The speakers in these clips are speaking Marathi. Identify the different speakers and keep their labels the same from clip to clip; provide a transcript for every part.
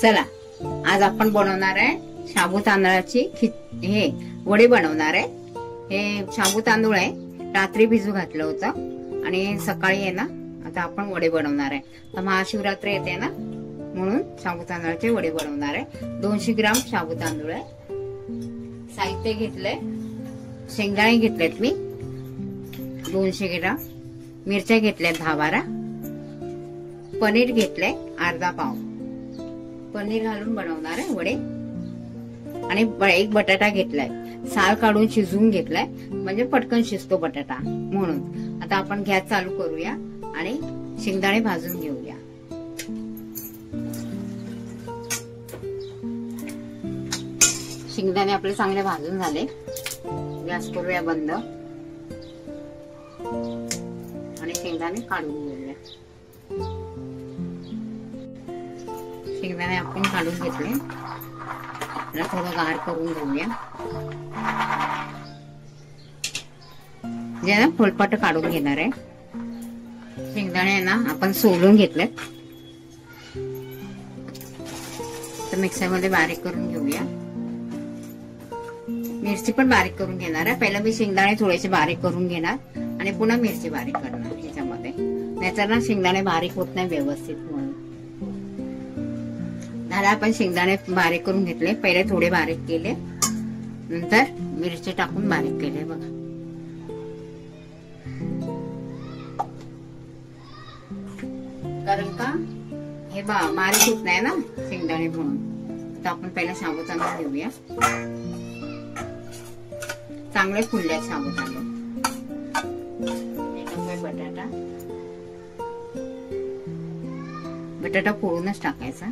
Speaker 1: चला, आज आपण बनवणार आहे शाबू तांदळाची हे वडे बनवणार आहे। हे शाबू तांदूळ आहे, रात्री भिजू घातलं होतं आणि सकाळी आहे ना आता आपण वडे बनवणार आहे। तर महाशिवरात्री येते ना म्हणून शाबू तांदळाचे वडे बनवणार आहे। 200 ग्राम शाबू तांदूळ आहे। साहित्य घेतलंय, शेंगदाणे घेतलेत मी 200 ग्राम, मिरच्या घेतल्यात 10-12, पनीर घेतलंय अर्धा पाव, पनीर घालून बनवणार आहे वडे, आणि एक बटाटा घेतलाय, साल काढून शिजवून घेतलाय म्हणजे पटकन शिजतो बटाटा म्हणून। आता आपण गॅस चालू करूया आणि शेंगदाणे भाजून घेऊया। शेंगदाणे आपले चांगले भाजून झाले, गॅस करूया बंद आणि शेंगदाणे काढून घेऊया। शेंगदाणे आपण काढून घेतले, थोडं गार करून घेऊया, जे ना फुलपाट काढून घेणार आहे। शेंगदाणे ना आपण सोलून घेतलेत, तर मिक्सर मध्ये बारीक करून घेऊया। मिरची पण बारीक करून घेणार आहे। पहिला मी शेंगदाणे थोडेसे बारीक करून घेणार आणि पुन्हा मिरची बारीक करणार ह्याच्यामध्ये, नाहीतर ना शेंगदाणे बारीक होत नाही व्यवस्थित म्हणून। झाला, आपण शेंगदाणे बारीक करून घेतले, पहिले थोडे बारीक केले, नंतर मिरची टाकून बारीक केले बघा। कारण का हे बारीक होत नाही ना शेंगदाणे म्हणून। तर आपण पहिला शाबू तांदूळ घेऊया, चांगले फुलले शाबू तांदूळ। बटाटा फोडूनच टाकायचा।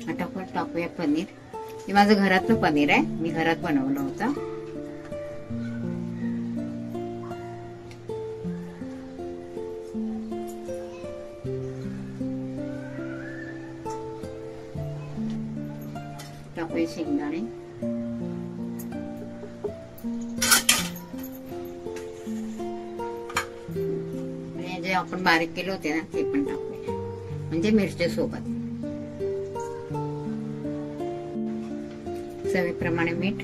Speaker 1: आता टाकूया पनीर, हे माझं घरातलं पनीर आहे, मी घरात बनवलं होतं। टाकूया शेंगदाणे, आणि जे आपण बारीक केले होते ना ते पण टाकूया, म्हणजे मिरची सोबत। चवीप्रमाणे मीठ,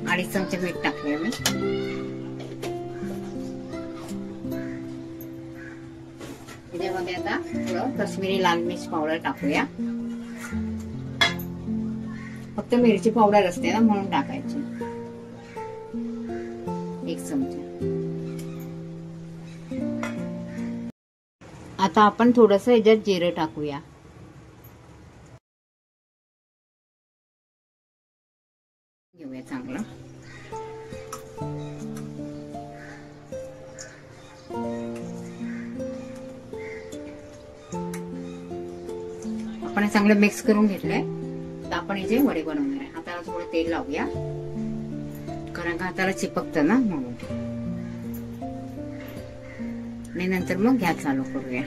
Speaker 1: अडीच चमचे मीठ टाकले मी। त्याच्यामध्ये आता थोडं काश्मीरी लाल मिर्च पावडर टाकूया, फक्त मिरची पावडर असते ना म्हणून टाकायची, 1 चमचा। आता आपण थोडस याच्यात जिरे टाकूया, घेऊया चांगलं। आपण चांगलं मिक्स करून घेतलंय, तर आपण याचे वडे बनवणार आहे। हाताला थोडं तेल लावूया, कारण का हाताला चिपकतं ना म्हणून, आणि नंतर मग गॅस चालू करूया।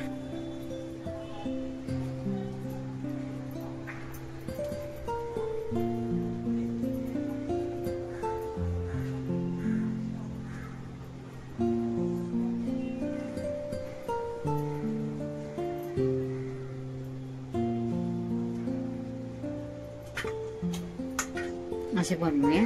Speaker 1: असे बनवूया।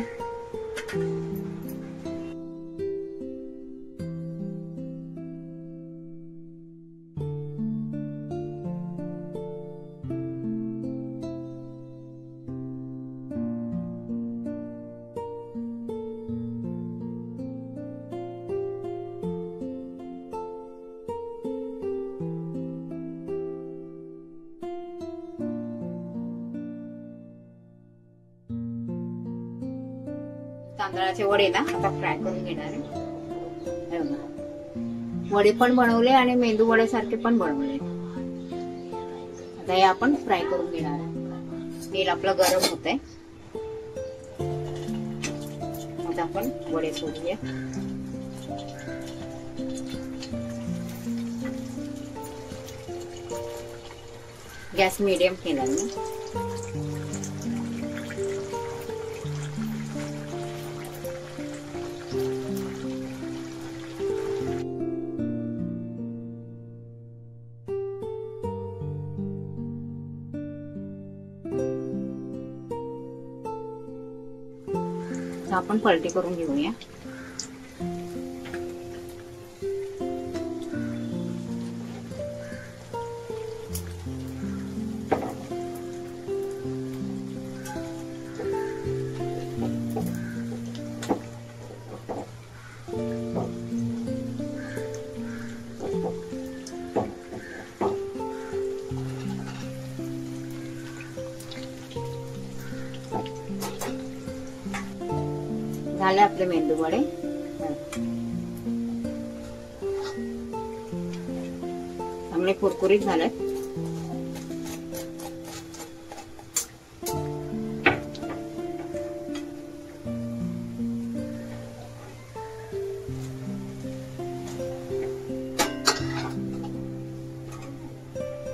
Speaker 1: तांदळाचे वडे ना आता फ्राय करून घेणार आहे। वडे पण बनवले आणि मेंदू वड्यासारखे पण बनवले। आता हे आपण फ्राय करून घेणार आहे। तेल आपलं गरम होतंय, आता आपण वडे सोडूया। गॅस मीडियम केला ना। आपण पलटी करून घेऊया. झाले आपले मेंदू वडे. चांगले कुरकुरीत झाले.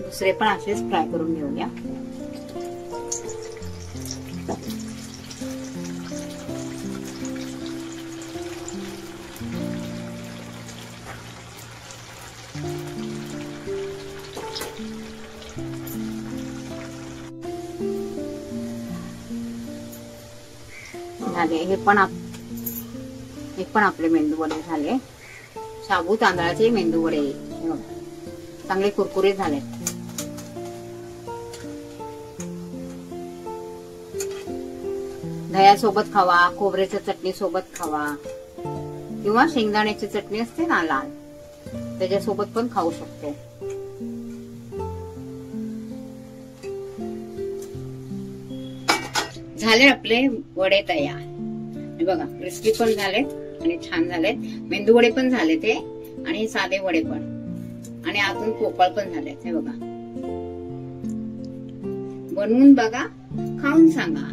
Speaker 1: दुसरे पण असेच फ्राय करून घेऊया. झाले हे पण आपले मेंदू वडे झाले. शाबू तांदळाचे मेंदू वडे चांगले कुरकुरीत झाले. दह्यासोबत खावा, खोबऱ्याच्या चटणी सोबत खावा, किंवा शेंगदाण्याची चटणी असते ना लाल, त्याच्यासोबत पण खाऊ शकतो. झाले आपले वडे तयार. बघा क्रिस्पी पण झालेत आणि छान झालेत. मेंदू वडे पण झाले ते आणि साधे वडे पण, आणि आतून पोकळ पण झालेत. हे बघा, बनवून बघा, खाऊन सांगा.